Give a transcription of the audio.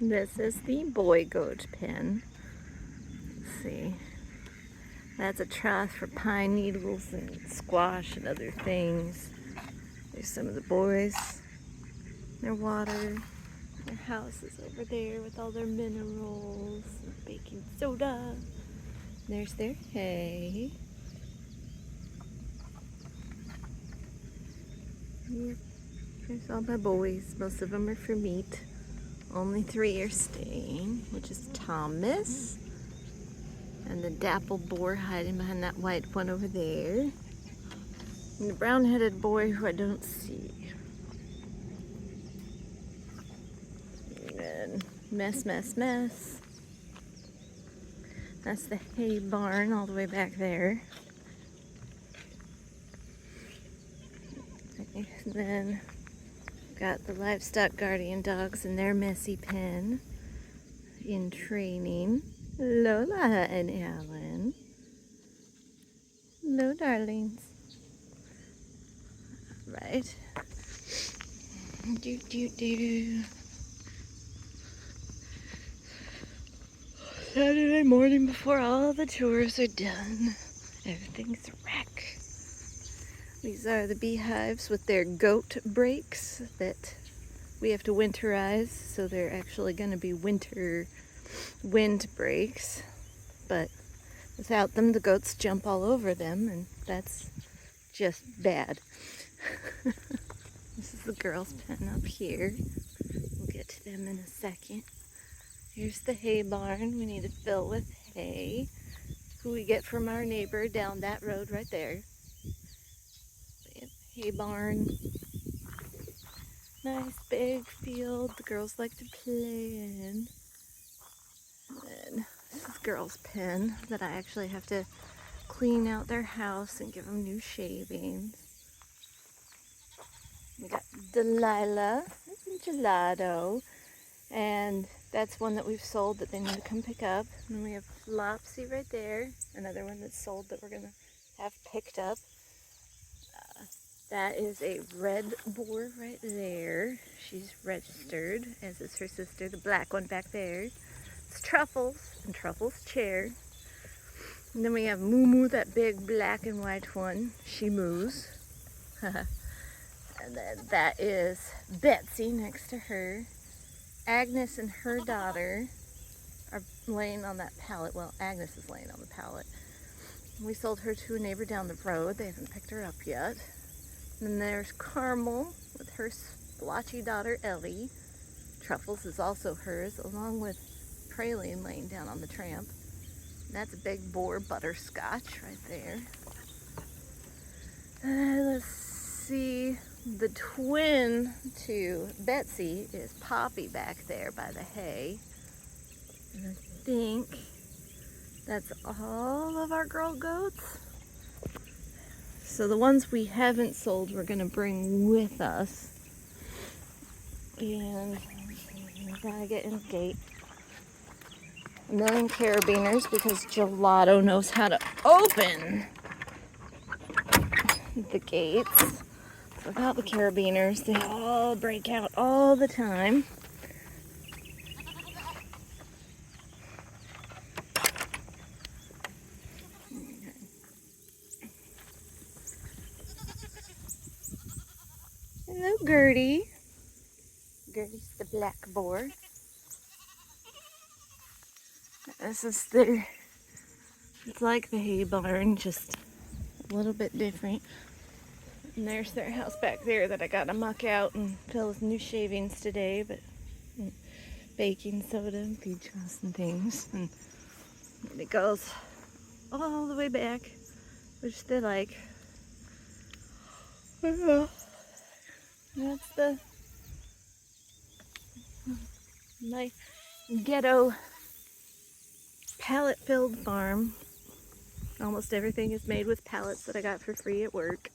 This is the boy goat pen. Let's see. That's a trough for pine needles and squash and other things. There's some of the boys. Their water. Their house is over there with all their minerals and baking soda. There's their hay. Yep. There's all my boys. Most of them are for meat. Only 3 are staying, which is Thomas and the dapple boar hiding behind that white one over there, and the brown-headed boy who I don't see. And mess, mess, mess. That's the hay barn all the way back there. And then got the livestock guardian dogs in their messy pen in training. Lola and Alan. Hello, darlings. Right. Saturday morning before all the chores are done. Everything's a wreck. These are the beehives with their goat breaks that we have to winterize, so they're actually going to be winter wind breaks. But without them, the goats jump all over them, and that's just bad. This is the girls' pen up here. We'll get to them in a second. Here's the hay barn. We need to fill with hay, who we get from our neighbor down that road right there. Hay barn. Nice big field the girls like to play in. And then this is girls' pen that I actually have to clean out their house and give them new shavings. We got Delilah and Gelato, and that's one that we've sold that they need to come pick up. And then we have Flopsy right there, another one that's sold that we're gonna have picked up. That is a red boar right there. She's registered, as is her sister, the black one back there. It's Truffles and Truffles' chair. And then we have Moo Moo, that big black and white one. She moos. And then that is Betsy next to her. Agnes and her daughter are laying on that pallet. Well, Agnes is laying on the pallet. We sold her to a neighbor down the road. They haven't picked her up yet. And then there's Carmel with her splotchy daughter Ellie. Truffles is also hers, along with Praline laying down on the tramp. And that's a big boar Butterscotch right there. Let's see. The twin to Betsy is Poppy back there by the hay. And I think that's all of our girl goats. So the ones we haven't sold we're going to bring with us. And we gotta get in the gate. A million carabiners because Gelato knows how to open the gates. Without the carabiners, they all break out all the time. Hello, Gertie. Gertie's the black boar. This is it's like the hay barn, just a little bit different. And there's their house back there that I got to muck out and fill with new shavings today, but baking soda and feed troughs and things. And it goes all the way back, which they like. That's my ghetto pallet-filled farm. Almost everything is made with pallets that I got for free at work.